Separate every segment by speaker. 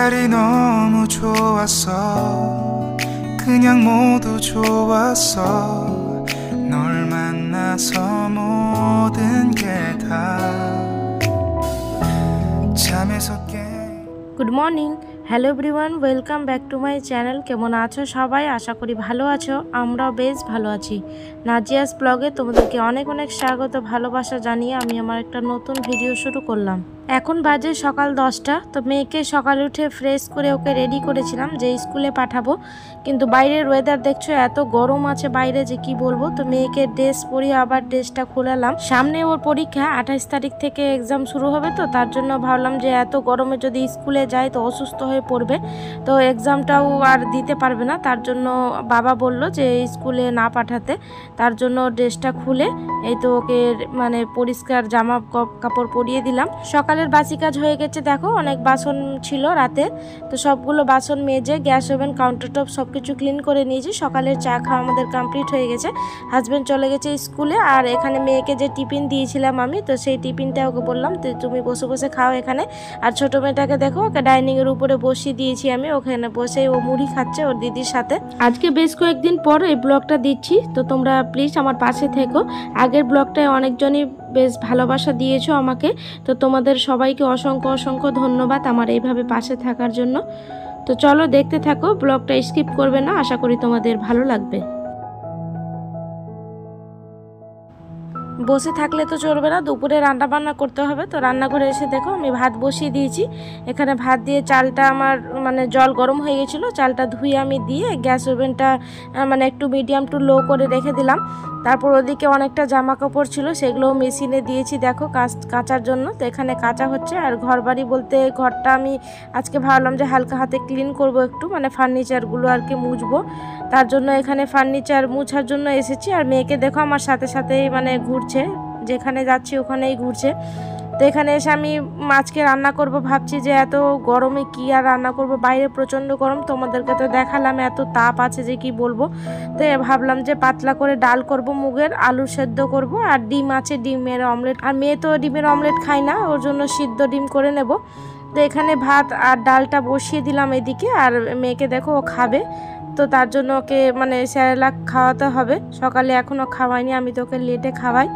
Speaker 1: 날이 너무 좋았어. 그냥 모두 좋았어. 널 만나서 모든 게 다 잠에서 깨
Speaker 2: good morning, hello everyone, welcome back to my channel. কেমন আছো সবাই? আশা করি ভালো আছো। আমরাও বেশ ভালো আছি। নাজিয়াস ব্লগে তোমাদেরকে অনেক অনেক স্বাগত, ভালোবাসা জানিয়ে আমি আমার একটা নতুন ভিডিও শুরু করলাম। এখন বাজে সকাল 10টা। তো মেয়েকে সকালে উঠে ফ্রেশ করে ওকে রেডি করেছিলাম যে স্কুলে পাঠাবো, কিন্তু বাইরের ওয়েদার দেখছো এত গরম আছে বাইরে যে কি বলবো। তো মেয়েকে ড্রেস পরিয়ে আবার ড্রেসটা খোলালাম। সামনে ওর পরীক্ষা 28 তারিখ থেকে এক্সাম শুরু হবে, তো তার জন্য ভাবলাম যে এত গরমে যদি স্কুলে যায় তো অসুস্থ হয়ে পড়বে, তো এক্সামটাও আর দিতে পারবে না। তার জন্য বাবা বলল যে স্কুলে না পাঠাতে, তার জন্য ড্রেসটা খুলে এই তো ওকে মানে পরিষ্কার জামা কাপড় পরিয়ে দিলাম। সকালের বাসি কাজ হয়ে গেছে, দেখো অনেক বাসন ছিল রাতে, তো সবগুলো বাসন মেজে গ্যাস ওভেন কাউন্টার টপ সব কিছু ক্লিন করে নিয়েছি। সকালের চা খাওয়া আমাদের কমপ্লিট হয়ে গেছে। হাজব্যান্ড চলে গেছে স্কুলে, আর এখানে মেয়েকে যে টিফিন দিয়েছিলাম আমি, তো সেই টিফিনটা ওকে বললাম তুমি বসে বসে খাও এখানে। আর ছোটো মেয়েটাকে দেখো ওকে ডাইনিংয়ের উপরে বসিয়ে দিয়েছি আমি, ওখানে বসে ও মুড়ি খাচ্ছে ওর দিদির সাথে। আজকে বেশ কয়েকদিন পর এই ব্লগটা দিচ্ছি, তো তোমরা প্লিজ আমার পাশে থেকো। আগের ব্লগটায় অনেকজনই বেশ ভালোবাসা দিয়েছো আমাকে, তো তোমাদের সবাইকে অসংখ্য অসংখ্য ধন্যবাদ আমার এইভাবে পাশে থাকার জন্য। তো চলো দেখতে থাকো, ব্লগটা স্কিপ করবে না, আশা করি তোমাদের ভালো লাগবে। বসে থাকলে তো চলবে না, দুপুরে রান্না বান্না করতে হবে। তো রান্নাঘরে এসে দেখো আমি ভাত বসিয়ে দিয়েছি। এখানে ভাত দিয়ে চালটা আমার মানে জল গরম হয়ে গেছিলো, চালটা ধুয়ে আমি দিয়ে গ্যাস ওভেনটা মানে একটু মিডিয়াম টু লো করে রেখে দিলাম। তারপর ওদিকে অনেকটা জামা কাপড় ছিল, সেগুলোও মেশিনে দিয়েছি দেখো কাচার জন্য। তো এখানে কাচা হচ্ছে। আর ঘর বাড়ি বলতে ঘরটা আমি আজকে ভাবলাম যে হালকা হাতে ক্লিন করব একটু, মানে ফার্নিচারগুলো আর কি মুছবো। তার জন্য এখানে ফার্নিচার মুছার জন্য এসেছি। আর মেয়েকে দেখো আমার সাথে সাথেই মানে ঘুরছে, যেখানে যাচ্ছি ওখানেই ঘুরছে। তো এখানে এসে আমি আজকে রান্না করব ভাবছি যে এত গরমে কি আর রান্না করব, বাইরে প্রচণ্ড গরম, তোমাদেরকে তো দেখালাম এত তাপ আছে যে কি বলবো। তো ভাবলাম যে পাতলা করে ডাল করব, মুগের আলু সেদ্ধ করব, আর ডিম আছে ডিমের অমলেট। আর মেয়ে তো ডিমের অমলেট খায় না, ওর জন্য সিদ্ধ ডিম করে নেব। তো এখানে ভাত আর ডালটা বসিয়ে দিলাম এদিকে। আর মেয়েকে দেখো ও খাবে, তো তার জন্য ওকে মানে স্যারেলাক খাওয়াতে হবে। সকালে এখনও খাওয়াইনি, আমি তো ওকে লেটে খাওয়াই।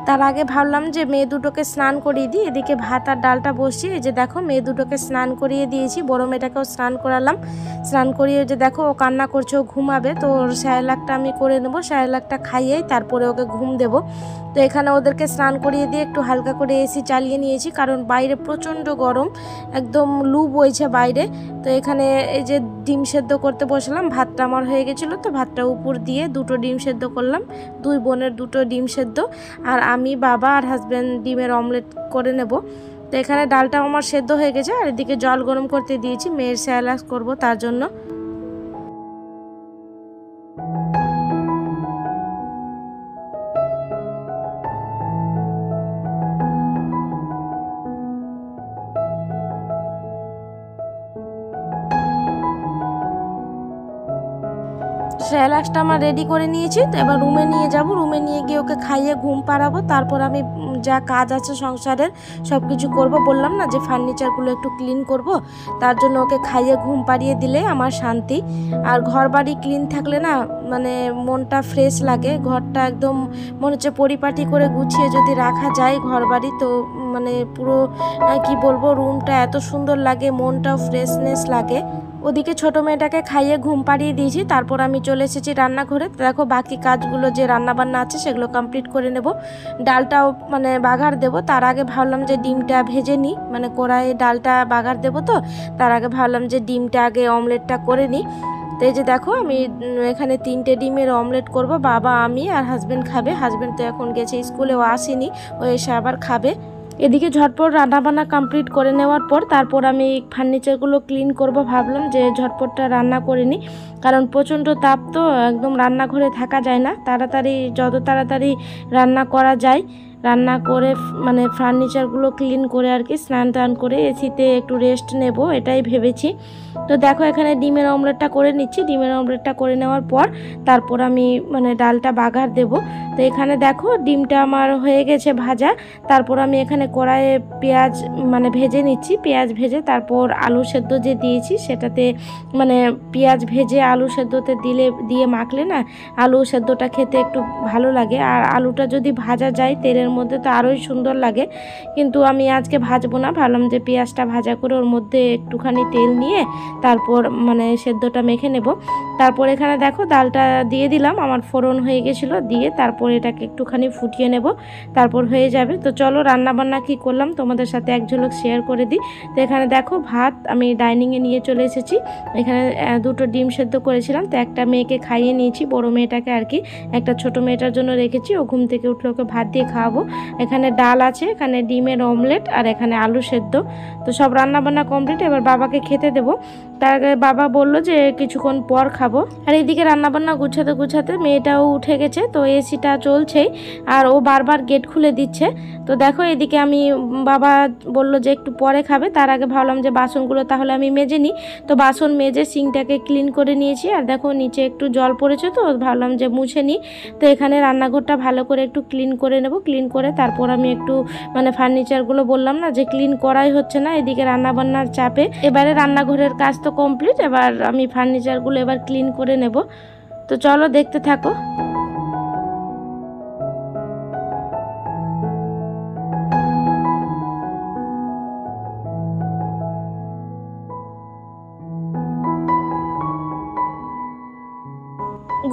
Speaker 2: তার আগে ভাবলাম যে মেয়ে দুটোকে স্নান করিয়ে দিই। এদিকে ভাত আর ডালটা বসিয়ে এই যে দেখো মেয়ে দুটোকে স্নান করিয়ে দিয়েছি, বড় মেয়েটাকেও স্নান করালাম। স্নান করিয়ে যে দেখো ও কান্না করছে, ও ঘুমাবে, তো ওর স্যারেলাকটা আমি করে নেবো। স্যারেলাকটা খাইয়েই তারপরে ওকে ঘুম দেবো। তো এখানে ওদেরকে স্নান করিয়ে দিয়ে একটু হালকা করে এসি চালিয়ে নিয়েছি, কারণ বাইরে প্রচণ্ড গরম, একদম লু বইছে বাইরে। তো এখানে এই যে ডিম সেদ্ধ করতে বসলাম, ভাতটা আমার হয়ে গেছিলো, তো ভাতটা উপর দিয়ে দুটো ডিম সেদ্ধ করলাম, দুই বোনের দুটো ডিম সেদ্ধ, আর আমি বাবা আর হাজব্যান্ড ডিমের অমলেট করে নেব। তো এখানে ডালটা আমার সেদ্ধ হয়ে গেছে, আর এদিকে জল গরম করতে দিয়েছি, মেয়ের স্যালাড করব তার জন্য। স্যালাডটা আমার রেডি করে নিয়েছি। তো এবার রুমে নিয়ে যাব, রুমে নিয়ে গিয়ে ওকে খাইয়ে ঘুম পাড়াবো। তারপর আমি যা কাজ আছে সংসারের সব কিছু করবো। বললাম না যে ফার্নিচারগুলো একটু ক্লিন করব, তার জন্য ওকে খাইয়ে ঘুম পাড়িয়ে দিলে আমার শান্তি। আর ঘর বাড়ি ক্লিন থাকলে না মানে মনটা ফ্রেশ লাগে, ঘরটা একদম মনে হচ্ছে পরিপাটি করে গুছিয়ে যদি রাখা যায় ঘর বাড়ি, তো মানে পুরো কি বলবো রুমটা এত সুন্দর লাগে, মনটাও ফ্রেশনেস লাগে। ওদিকে ছোটো মেয়েটাকে খাইয়ে ঘুম পাড়িয়ে দিয়েছি, তারপর আমি চলে এসেছি রান্নাঘরে। দেখো বাকি কাজগুলো যে রান্নাবান্না আছে সেগুলো কমপ্লিট করে নেব। ডালটাও মানে বাগার দেব, তার আগে ভাবলাম যে ডিমটা ভেজে নিই, মানে কড়াইয়ে ডালটা বাগার দেব, তো তার আগে ভাবলাম যে ডিমটা আগে অমলেটটা করে নিই। তো এই যে দেখো আমি এখানে 3টে ডিমের অমলেট করব, বাবা আমি আর হাজব্যান্ড খাবে। হাজব্যান্ড তো এখন গেছে স্কুলে, ও আসেনি, ও এসে আবার খাবে। এদিকে ঝটপট রান্নাবান্না কমপ্লিট করে নেওয়ার পর তারপর আমি ফার্নিচারগুলো ক্লিন করব। ভাবলাম যে ঝটপটটা রান্না করে নিই, কারণ প্রচণ্ড তাপ, তো একদম রান্নাঘরে থাকা যায় না। যত তাড়াতাড়ি রান্না করা যায় রান্না করে মানে ফার্নিচারগুলো ক্লিন করে আর কি স্নান টান করে এসিতে একটু রেস্ট নেব এটাই ভেবেছি। তো দেখো এখানে ডিমের অমলেটটা করে নিচ্ছি। ডিমের অমলেটটা করে নেওয়ার পর তারপর আমি মানে ডালটা বাগার দেব। তো এখানে দেখো ডিমটা আমার হয়ে গেছে ভাজা। তারপর আমি এখানে কড়াইয়ে পেঁয়াজ মানে ভেজে নিচ্ছি। পেঁয়াজ ভেজে তারপর আলু সেদ্ধ যে দিয়েছি সেটাতে মানে পেঁয়াজ ভেজে আলু সেদ্ধতে দিয়ে মাখলে না আলু সেদ্ধটা খেতে একটু ভালো লাগে। আর আলুটা যদি ভাজা যায় তেলের মধ্যে তো আরোই সুন্দর লাগে। কিন্তু আমি আজকে ভাজবো না, ভাবলাম যে পেঁয়াজটা ভাজা করে ওর মধ্যে একটুখানি তেল নিয়ে তারপর মানে সেদ্ধটা মেখে নেব। তারপর এখানে দেখো ডালটা দিয়ে দিলাম, আমার ফোড়ন হয়ে গেছিলো, দিয়ে তারপর এটাকে একটুখানি ফুটিয়ে নেব, তারপর হয়ে যাবে। তো চলো রান্নাবান্না কি করলাম তোমাদের সাথে এক ঝলক শেয়ার করে দিই। তো এখানে দেখো ভাত আমি ডাইনিংয়ে নিয়ে চলে এসেছি। এখানে দুটো ডিম সেদ্ধ করেছিলাম, তো একটা মেয়েকে খাইয়ে নিয়েছি, বড় মেয়েটাকে আর কি, একটা ছোট মেয়েটার জন্য রেখেছি, ও ঘুম থেকে উঠলে ওকে ভাত দিয়ে খাওয়াবো। এখানে ডাল আছে, এখানে ডিমের অমলেট আর এখানে আলু সেদ্ধ। তো সব রান্নাবান্না কমপ্লিট, এবার বাবাকে খেতে দেবো। তার আগে বাবা বললো যে কিছুক্ষণ পর খাবো। আর এইদিকে রান্নাবান্না গুছাতে গুছাতে মেয়েটাও উঠে গেছে, তো এসিটা চলছেই আর ও বারবার গেট খুলে দিচ্ছে। তো দেখো এদিকে আমি বাবা বললো যে একটু পরে খাবে, তার আগে ভাবলাম যে বাসনগুলো তাহলে আমি মেজে নিই। তো বাসন মেজে সিঙ্কটাকে ক্লিন করে নিয়েছি। আর দেখো নিচে একটু জল পড়েছে, তো ভাবলাম যে মুছে নিই। তো এখানে রান্নাঘরটা ভালো করে একটু ক্লিন করে নেব। ক্লিন করে তারপর আমি একটু মানে ফার্নিচারগুলো বললাম না যে ক্লিন করাই হচ্ছে না, এদিকে রান্নাবান্নার চাপে। এবারে রান্নাঘরের কাজ তো কমপ্লিট, এবার আমি ফার্নিচারগুলো এবার ক্লিন করে নেব। তো চলো দেখতে থাকো।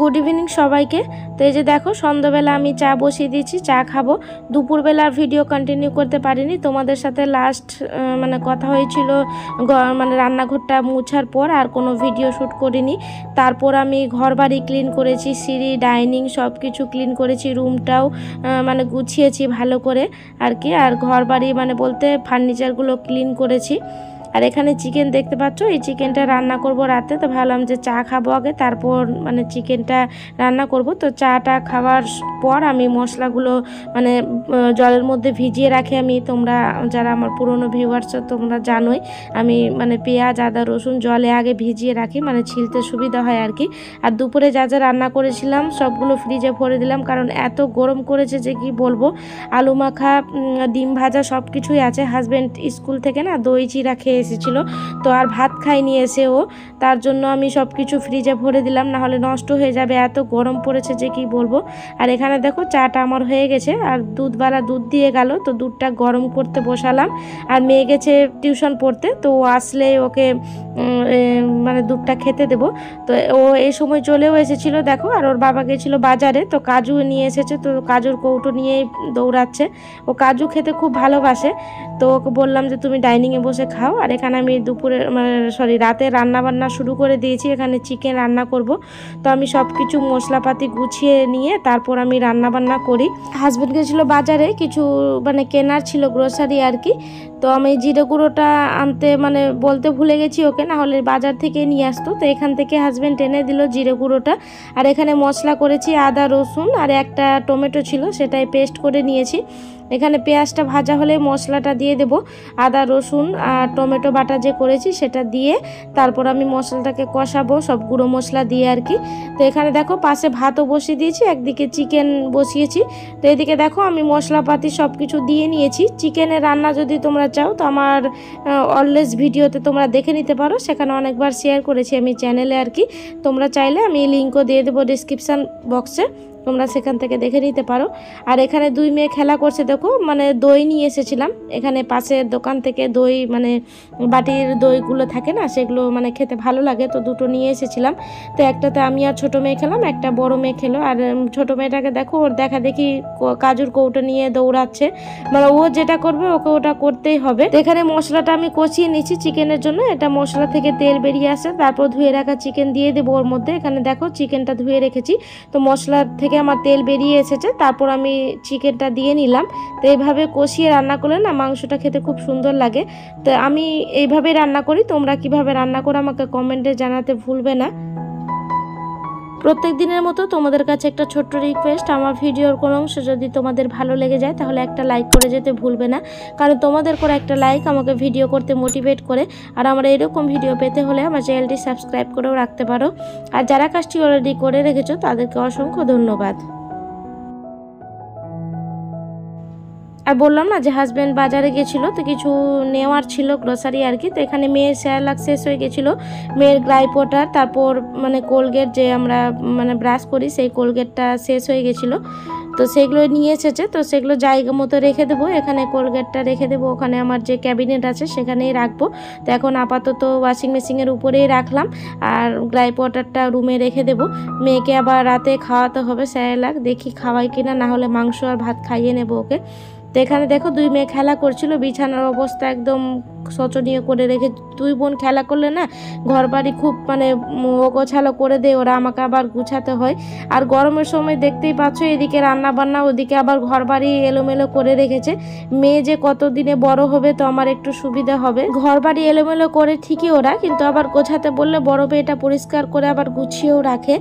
Speaker 2: গুড ইভিনিং সবাইকে। তো এই যে দেখো সন্ধ্যাবেলা আমি চা বসিয়ে দিয়েছি, চা খাবো। দুপুরবেলার ভিডিও কন্টিনিউ করতে পারিনি, তোমাদের সাথে লাস্ট মানে কথা হয়েছিল মানে রান্নাঘরটা মুছার পর, আর কোনো ভিডিও শ্যুট করিনি। তারপর আমি ঘর বাড়ি ক্লিন করেছি, সিঁড়ি ডাইনিং সব কিছু ক্লিন করেছি, রুমটাও মানে গুছিয়েছি ভালো করে আর কি। আর ঘর বাড়ি মানে বলতে ফার্নিচারগুলো ক্লিন করেছি। আর এখানে চিকেন দেখতে পাচ্ছ, এই চিকেনটা রান্না করব রাতে। তো ভাবলাম যে চা খাবো আগে, তারপর মানে চিকেনটা রান্না করব। তো চাটা খাওয়ার পর আমি মশলাগুলো মানে জলের মধ্যে ভিজিয়ে রাখি আমি। তোমরা যারা আমার পুরনো ভিউয়ার্স তোমরা জানোই, আমি মানে পেঁয়াজ আদা রসুন জলে আগে ভিজিয়ে রাখি, মানে ছিলতে সুবিধা হয় আর কি। আর দুপুরে যা যা রান্না করেছিলাম সবগুলো ফ্রিজে ভরে দিলাম, কারণ এত গরম করেছে যে কি বলবো। আলু মাখা, ডিম ভাজা সব কিছুই আছে। হাজব্যান্ড স্কুল থেকে না দই চিড়া খেয়ে এসেছিল, তো আর ভাত খাইনি এসে ও, তার জন্য আমি সব কিছু ফ্রিজে ভরে দিলাম, না হলে নষ্ট হয়ে যাবে, এত গরম পড়েছে যে কি বলবো। আর এখানে দেখো চাটা আমার হয়ে গেছে, আর দুধওয়ালা দুধ দিয়ে গেল, তো দুধটা গরম করতে বসালাম। আর মেয়ে গেছে টিউশন পড়তে, তো ও আসলে ওকে মানে দুধটা খেতে দেবো। তো ও এই সময় চলেও এসেছিল দেখো। আর ওর বাবা গেছিলো বাজারে, তো কাজু নিয়ে এসেছে, তো কাজুর কৌটো নিয়ে দৌড়াচ্ছে। ও কাজু খেতে খুব ভালোবাসে, তো ওকে বললাম যে তুমি ডাইনিংয়ে বসে খাও। আর এখানে আমি দুপুরে মানে রাতে রান্না বান্না শুরু করে দিয়েছি, এখানে চিকেন রান্না করব। তো আমি সব কিছু মশলাপাতি গুছিয়ে নিয়ে তারপর আমি রান্না বান্না করি। হাজব্যান্ড গেছিলো বাজারে, কিছু মানে কেনার ছিল গ্রোসারি আর কি। তো আমি জিরে গুঁড়োটা আনতে মানে বলতে ভুলে গেছি ওকে, না হলে বাজার থেকে নিয়ে আসতো। তো এখান থেকে হাজব্যান্ড এনে দিল জিরে গুঁড়োটা। আর এখানে মশলা করেছি আদা রসুন, আর একটা টমেটো ছিল সেটাই পেস্ট করে নিয়েছি। এখানে পেঁয়াজটা ভাজা হলে মশলাটা দিয়ে দেব, আদা রসুন আর টমেটো বাটা যে করেছি সেটা দিয়ে তারপর আমি মশলাটাকে কষাবো সব গুঁড়ো মশলা দিয়ে আর কি। তো এখানে দেখো পাশে ভাতও বসিয়ে দিয়েছি, একদিকে চিকেন বসিয়েছি। তো এদিকে দেখো আমি মশলাপাতি সব কিছু দিয়ে নিয়েছি। চিকেনের রান্না যদি তোমরা চাও তো আমার অলওয়েজ ভিডিওতে তোমরা দেখে নিতে পারো, সেখানে অনেকবার শেয়ার করেছি আমি চ্যানেলে আর কি। তোমরা চাইলে আমি লিঙ্কও দিয়ে দেবো ডিসক্রিপশান বক্সে, তোমরা সেখান থেকে দেখে নিতে পারো। আর এখানে দুই মেয়ে খেলা করছে দেখো, মানে দই নিয়ে এসেছিলাম এখানে পাশের দোকান থেকে, দই মানে বাটির দইগুলো থাকে না সেগুলো মানে খেতে ভালো লাগে, তো দুটো নিয়ে এসেছিলাম। তো একটাতে আমি আর ছোটো মেয়ে খেলাম, একটা বড় মেয়ে খেলো। আর ছোটো মেয়েটাকে দেখো ওর দেখা দেখি কাজুর কৌটো নিয়ে দৌড়াচ্ছে, মানে ও যেটা করবে ওকে ওটা করতেই হবে। তো এখানে মশলাটা আমি কষিয়ে নিচ্ছি চিকেনের জন্য, এটা মশলা থেকে তেল বেরিয়ে আসে, তারপর ধুয়ে রাখা চিকেন দিয়ে দেবো ওর মধ্যে। এখানে দেখো চিকেনটা ধুয়ে রেখেছি, তো মশলা থেকে আমার তেল বেরিয়ে এসেছে, তারপর আমি চিকেনটা দিয়ে নিলাম। তো এইভাবে কষিয়ে রান্না করলে না মাংসটা খেতে খুব সুন্দর লাগে। তো আমি এইভাবেই রান্না করি, তোমরা কিভাবে রান্না করো আমাকে কমেন্টে জানাতে ভুলবে না। প্রত্যেক দিনের মতো তোমাদের কাছে একটা ছোট্ট রিকোয়েস্ট, আমার ভিডিওর কোনো অংশ যদি তোমাদের ভালো লেগে যায় তাহলে একটা লাইক করে যেতে ভুলবে না, কারণ তোমাদের করে একটা লাইক আমাকে ভিডিও করতে মোটিভেট করে। আর আমার এরকম ভিডিও পেতে হলে আমার চ্যানেলটি সাবস্ক্রাইব করেও রাখতে পারো। আর যারা কাজটি অলরেডি করে রেখেছো তাদেরকে অসংখ্য ধন্যবাদ। আর বললাম না যে হাজব্যান্ড বাজারে গেছিলো, তো কিছু নেওয়ার ছিল গ্রোসারি আর কি। তো এখানে মেয়ের স্যালাক শেষ হয়ে গেছিলো, মেয়ের গ্রাইপ ওয়াটার, তারপর মানে কোলগেট যে আমরা মানে ব্রাশ করি সেই কোলগেটটা শেষ হয়ে গেছিলো, তো সেগুলো নিয়ে এসেছে। তো সেগুলো জায়গা মতো রেখে দেবো, এখানে কোলগেটটা রেখে দেবো, ওখানে আমার যে ক্যাবিনেট আছে সেখানেই রাখবো। তো এখন আপাতত ওয়াশিং মেশিনের উপরেই রাখলাম, আর গ্রাইপ ওয়াটারটা রুমে রেখে দেবো। মেয়েকে আবার রাতে খাওয়াতে হবে স্যালাক, দেখি খাওয়াই কিনা, না হলে মাংস আর ভাত খাইয়ে নেবো ওকে। তো এখানে দেখো দুই মেয়ে খেলা করছিল, বিছানার অবস্থা একদম শোচনীয় করে রেখে, দুই বোন খেলা করলে না ঘর বাড়ি খুব মানে ওগোছালো করে দেয় ওরা, আমাকে আবার গুছাতে হয়। আর গরমের সময় দেখতেই পাচ্ছ এদিকে রান্না বান্না, ওদিকে আবার ঘর বাড়ি এলোমেলো করে রেখেছে। মেয়ে যে কতদিনে বড় হবে তো আমার একটু সুবিধা হবে। ঘর বাড়ি এলোমেলো করে ঠিকই ওরা, কিন্তু আবার গোছাতে বললে বড় মেয়েটা পরিষ্কার করে আবার গুছিয়েও রাখে,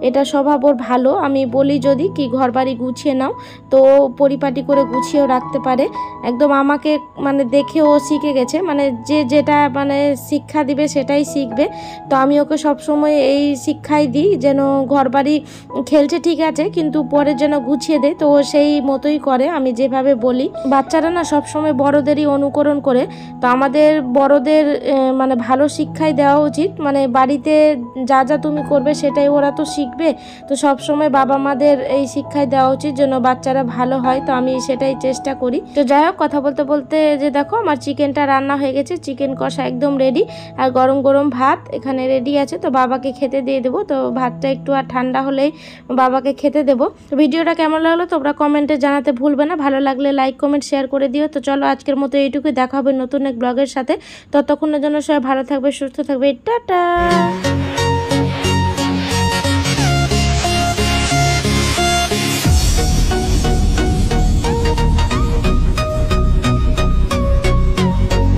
Speaker 2: এটা স্বভাব ওর ভালো। আমি বলি যদি কি ঘর বাড়ি গুছিয়ে নাও, তো পরিপাটি করে গুছিয়েও রাখতে পারে। একদম আমাকে মানে দেখে ও শিখে গেছে, মানে যে যেটা মানে শিক্ষা দিবে সেটাই শিখবে। তো আমি ওকে সবসময় এই শিক্ষাই দিই যেন ঘর বাড়ি খেলছে ঠিক আছে কিন্তু পরে যেন গুছিয়ে দেয়, তো ও সেই মতোই করে আমি যেভাবে বলি। বাচ্চারা না সবসময় বড়দেরই অনুকরণ করে, তো আমাদের বড়দের মানে ভালো শিক্ষাই দেওয়া উচিত, মানে বাড়িতে যা যা তুমি করবে সেটাই ওরা তো শিখবে। তো সবসময় বাবা মাদের এই শিক্ষাই দেওয়া উচিত যেন বাচ্চারা ভালো হয়, তো আমি সেটাই চেষ্টা করি। তো যাই হোক, কথা বলতে বলতে যে দেখো আমার চিকেনটা রান্না হয়ে গেছে, চিকেন কষা একদম রেডি, আর গরম গরম ভাত এখানে রেডি আছে। তো বাবাকে খেতে দিয়ে দেবো, তো ভাতটা একটু আর ঠান্ডা হলেই বাবাকে খেতে দেবো। তো ভিডিওটা কেমন লাগলো তোমরা কমেন্টে জানাতে ভুলবে না, ভালো লাগলে লাইক কমেন্ট শেয়ার করে দিও। তো চলো আজকের মতো এইটুকুই, দেখা হবে নতুন এক ব্লগের সাথে। ততক্ষণের জন্য সবাই ভালো থাকবে, সুস্থ থাকবে, টাটা।